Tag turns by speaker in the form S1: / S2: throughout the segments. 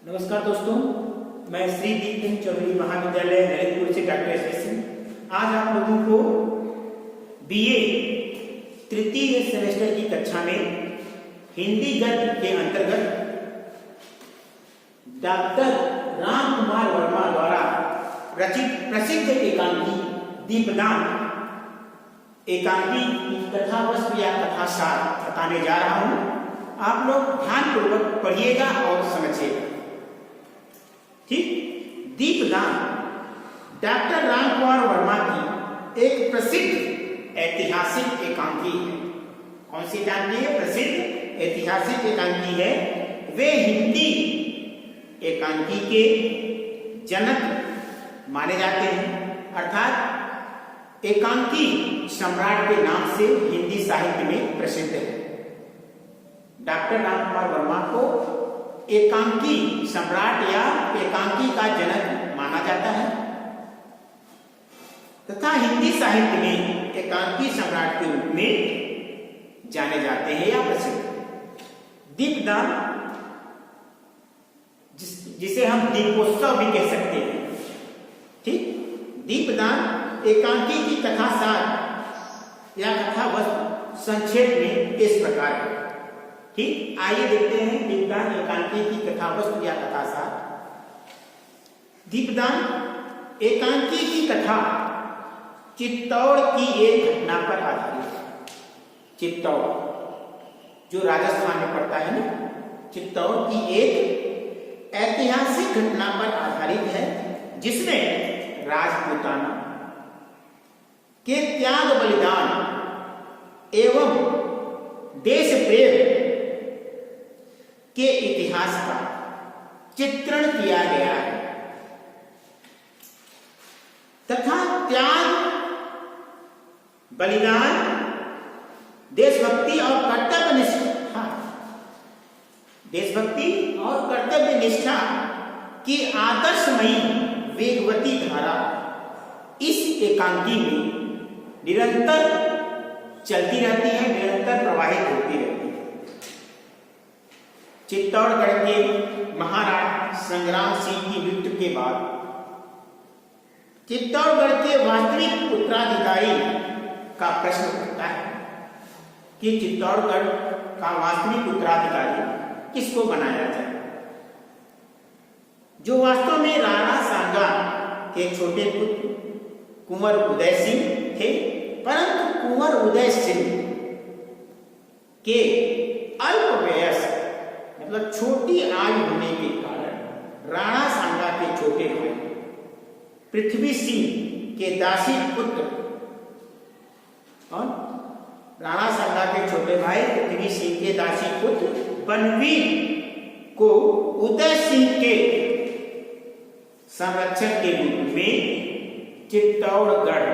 S1: नमस्कार दोस्तों, मैं श्री दीप चौधरी महाविद्यालय ललितपुर से डॉक्टर एस सिंह आज आप लोगों को बीए तृतीय सेमेस्टर की कक्षा में हिंदी गद्य के अंतर्गत डॉक्टर राम कुमार वर्मा द्वारा रचित प्रसिद्ध एकांकी दीपदान एकांकी की कथा वस्तु या कथा सार बताने जा रहा हूं। आप लोग ध्यानपूर्वक पढ़िएगा और समझिएगा। ठीक, दीपदान डॉक्टर राम कुमार वर्मा की एक प्रसिद्ध ऐतिहासिक एकांकी है। कौन सी एकांकी है? प्रसिद्ध ऐतिहासिक एकांकी है। वे हिंदी एकांकी के जनक माने जाते हैं, अर्थात एकांकी सम्राट के नाम से हिंदी साहित्य में प्रसिद्ध है। डॉक्टर राम कुमार वर्मा को एकांकी सम्राट या एकांकी का जनक माना जाता है तथा हिंदी साहित्य में एकांकी सम्राट के रूप में जाने जाते हैं या प्रसिद्ध। दीपदान जिसे हम दीपोत्सव भी कह सकते हैं। ठीक, दीपदान एकांकी की कथा सार या कथा वस्तु संक्षेप में इस प्रकार है। ठीक, आइए देखते हैं दीपदान एकांकी की कथा वस्तु या कथा सार। दीपदान एकांकी की कथा चित्तौड़ की एक घटना पर आधारित है। चित्तौड़ जो राजस्थान में पड़ता है ना, चित्तौड़ की एक ऐतिहासिक घटना पर आधारित है जिसमें राजपूताना के त्याग बलिदान एवं देश प्रेम के इतिहास का चित्रण किया गया है तथा त्याग बलिदान देशभक्ति और कर्तव्य निष्ठा की आदर्शमयी वेगवती धारा इस एकांकी में निरंतर चलती रहती है, निरंतर प्रवाहित होती रहती है। चित्तौड़गढ़ के महाराज संग्राम सिंह की मृत्यु के बाद चित्तौड़गढ़ के वास्तविक उत्तराधिकारी का प्रश्न उठता है कि चित्तौड़गढ़ का वास्तविक उत्तराधिकारी किसको बनाया जाए, जो वास्तव में राणा सांगा के छोटे पुत्र कुंवर उदय सिंह थे, परंतु कुंवर उदय सिंह के अल्प वयस्क मतलब छोटी आयु होने के कारण राणा सांगा के छोटे भाई पृथ्वी सिंह के दासी पुत्र और राणा सांगा के छोटे भाई पृथ्वी सिंह के दासी पुत्र बनवीर को उदय सिंह के संरक्षक के रूप में चित्तौड़गढ़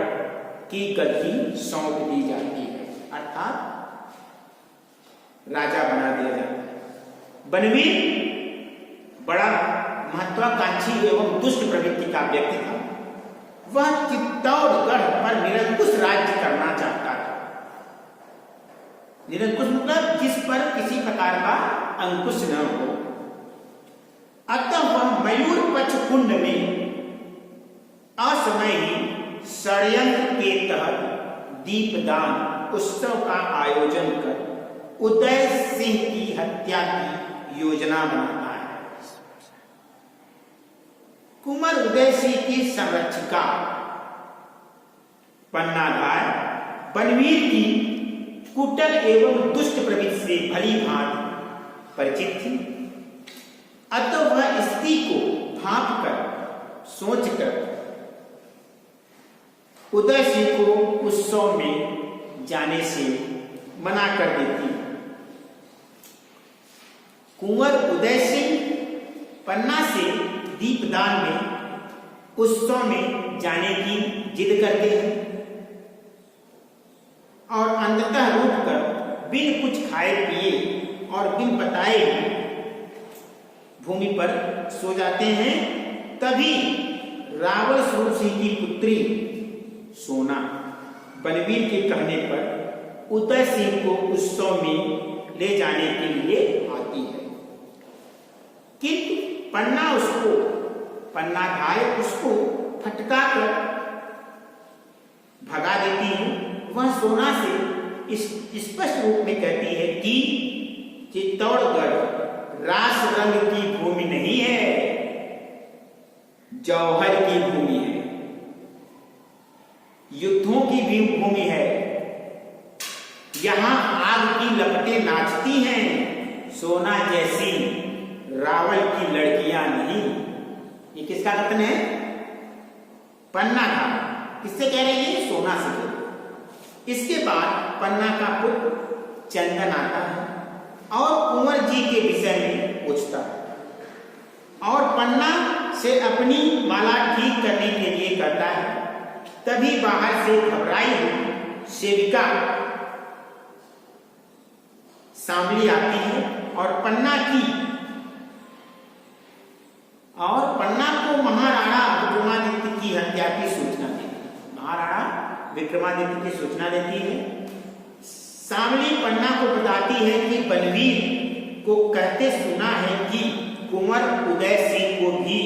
S1: की गद्दी सौंप दी जाती है, अर्थात राजा बना दिया जाता है। बनवीर बड़ा महत्वाकांक्षी एवं दुष्ट प्रवृत्ति का व्यक्ति था। वह चित्तौड़गढ़ पर निरंकुश राज्य करना चाहता था। निरंकुश मतलब जिस पर किसी प्रकार का अंकुश न हो। अतः वह मयूर पक्ष कुंड में असमय ही षड्यंत्र के तहत दीपदान उत्सव का आयोजन कर उदय सिंह की हत्या की योजना बनाता है। कुंवर उदय सिंह की संरक्षिका पन्नाधार बनवीर की कुटिल एवं दुष्ट प्रवृत्ति से भली भांति परिचित थी। अतः वह स्त्री को भांप कर सोचकर उदय सिंह को उत्सव में जाने से मना कर देती। कुंवर उदय सिंह पन्ना से दीपदान में उत्सव में जाने की जिद करते हैं और अंततः रुककर बिन कुछ खाए पिए और बिन बताए भूमि पर सो जाते हैं। तभी रावण स्वरूप सिंह की पुत्री सोना बनवीर के कहने पर उदय सिंह को उत्सव में ले जाने के लिए आती है। पन्नाधार उसको फटका कर भगा देती है। वह सोना से स्पष्ट रूप में कहती है कि चित्तौड़गढ़ रास रंग की भूमि नहीं है, जौहर की भूमि है, युद्धों की भी भूमि है। यहां आग की लपटें नाचती हैं, सोना जैसी रावल की लड़कियां नहीं। ये किसका कथन है? पन्ना का। किससे कह रही है? सोना से। इसके बाद पन्ना का पुत्र चंदन आता है और कुंवर जी के विषय में पूछता है और पन्ना से अपनी माला ठीक करने के लिए कहता है। तभी बाहर से घबराई हुई सेविका सांवली आती है और पन्ना को महाराणा विक्रमादित्य की हत्या की सूचना देती है। महाराणा विक्रमादित्य की सूचना देती है। सांवली पन्ना को बताती है कि बलवीर को कहते सुना है कि कुंवर उदय सिंह को भी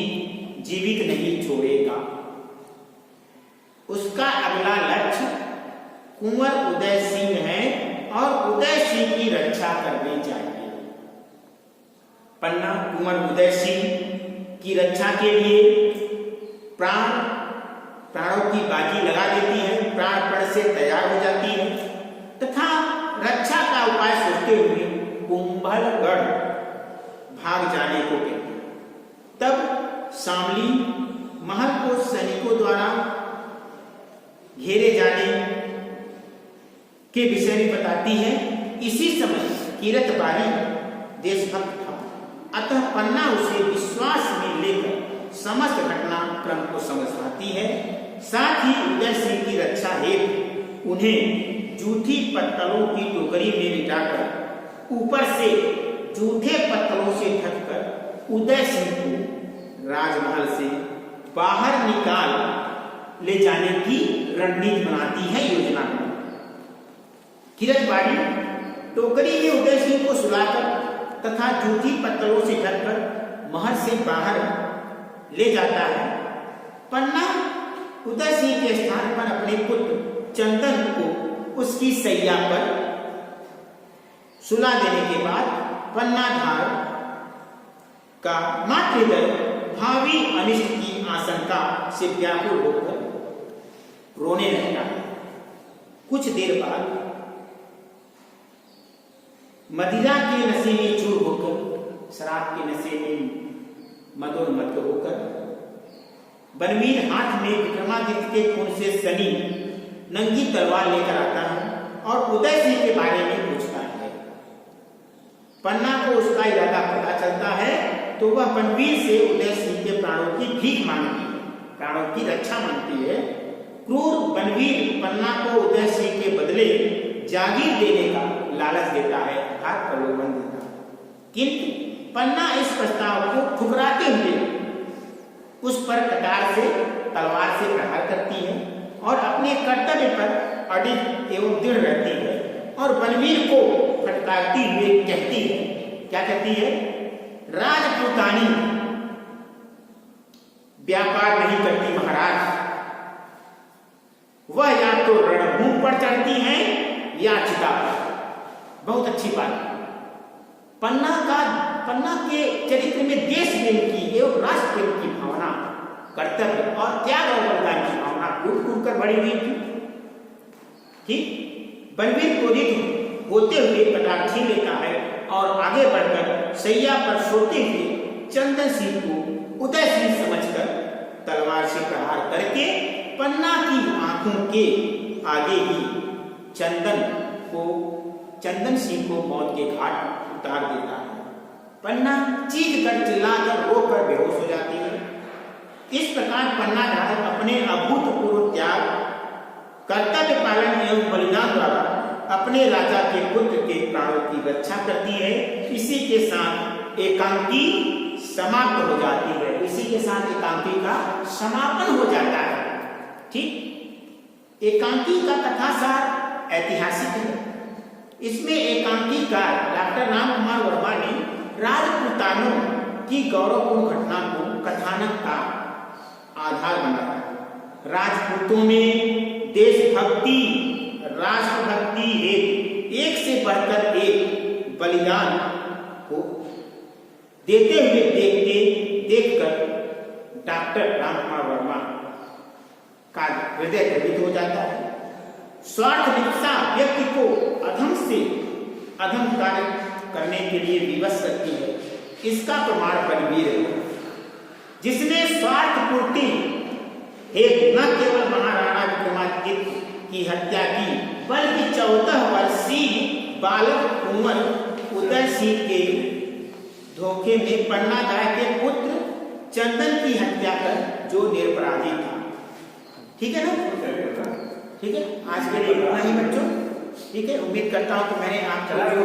S1: जीवित नहीं छोड़ेगा। उसका अगला लक्ष्य कुंवर उदय सिंह है और उदय सिंह की रक्षा करनी चाहिए। पन्ना कुंवर उदय सिंह की रक्षा के लिए प्राणों की बाजी लगा देती है, प्राणपण से तैयार हो जाती है तथा रक्षा का उपाय सोचते हुए कुंभलगढ़ भाग जाने को कहती है। तब सांवली महल को सैनिकों द्वारा घेरे जाने के विषय में बताती है। इसी समय किरतबारी देशभक्त था, अतः पन्ना उसे विश्वास में लेकर समस्त घटनाक्रम को समझाती है। साथ ही उदय सिंह की रक्षा हेतु उन्हें जूठी पत्तलों की टोकरी में लिटाकर ऊपर से जूठे पत्तलों से ढककर उदय सिंह को राजमहल से बाहर निकाल ले जाने की रणनीति बनाती है, योजना बनाती। किरतबाड़ी टोकरी में उदय सिंह को सुलाकर तथा जूठी पत्तलों से ढककर महल से बाहर ले जाता है। पन्ना उदय सिंह के स्थान पर अपने पुत्र चंदन को उसकी सैया पर सुला देने के बाद पन्नाधार का मातृदल भावी अनिष्ट की आशंका से व्याकुल होकर रोने लगता है। कुछ देर बाद मदिरा के नशे में चूर होकर, शराब के नशे में मदोन्मत्त होकर बलवीर हाथ में विक्रमादित्य के खून से सनी नंगी तलवार लेकर आता है और उदय सिंह के बारे में पूछता है। पन्ना को उसका इरादा पता चलता है तो वह बलवीर से उदय सिंह के प्राणों की भीख मांगती है, प्राणों की रक्षा मांगती है। क्रूर बलवीर पन्ना को उदय सिंह के बदले जागीर देने का लालच देता है, हाथ प्रलोभन देता है, किंतु पन्ना इस प्रस्ताव को ठुकराते हुए उस पर कटार से तलवार से प्रहार करती है और अपने कर्तव्य पर अडिग एवं दृढ़ रहती है और बलवीर को फटकारती हुए कहती है, क्या कहती है? राजपूतानी व्यापार नहीं करती महाराज, वह या तो रणभूमि पर चढ़ती हैं या चिता पर। बहुत अच्छी बात। पन्ना के चरित्र में देश प्रेम की एवं राष्ट्र प्रेम की भावना, कर्तव्य और त्याग और बलिदान की भावना कूट कूट कर बढ़ी हुई थी। ठीक, बलवीर क्रोधित होते हुए कटार छीन लेता है और आगे बढ़कर सैया पर सोते हुए चंदन सिंह को उदय सिंह समझकर तलवार से प्रहार करके पन्ना की आंखों के आगे ही चंदन सिंह को मौत के घाट उतार देता है। पन्ना चीख कर चिल्लाकर रोकर बेहोश हो जाती है। इस प्रकार पन्नाधार अपने अभूतपूर्व त्याग, कर्तव्य पालन एवं बलिदान द्वारा अपने राजा के पुत्र के प्राणों की रक्षा करती है। इसी के साथ एकांकी समाप्त हो जाती है, इसी के साथ एकांकी का समापन हो जाता है। ठीक, एकांकी का कथासार ऐतिहासिक है। इसमें एकांकी का डॉक्टर राम कुमार वर्मा ने राजपूतानों की गौरवपूर्ण घटना को कथानक का आधार बनाया। राजपूतों में देशभक्ति, राष्ट्रभक्ति हेतु एक से बढ़कर एक बलिदान को देते हुए देखकर डॉक्टर रामकुमार वर्मा का हृदय द्रवित हो जाता है। स्वार्थ लिप्सा व्यक्ति को अधम से अधम कार्य करने के लिए विवश करती है। इसका प्रमाण बलवीर है, जिसने स्वार्थ पूर्ति हेतु न केवल महाराणा विक्रमादित्य की हत्या की, बल्कि 14 वर्षीय बालक कुंवर उदय सिंह के धोखे में पन्ना राय के पुत्र चंदन की हत्या कर जो निरपराधी था। ठीक है ना? ठीक है, आज के लिए इतना ही बच्चों। ठीक है, उम्मीद करता हूं कि मैंने आपको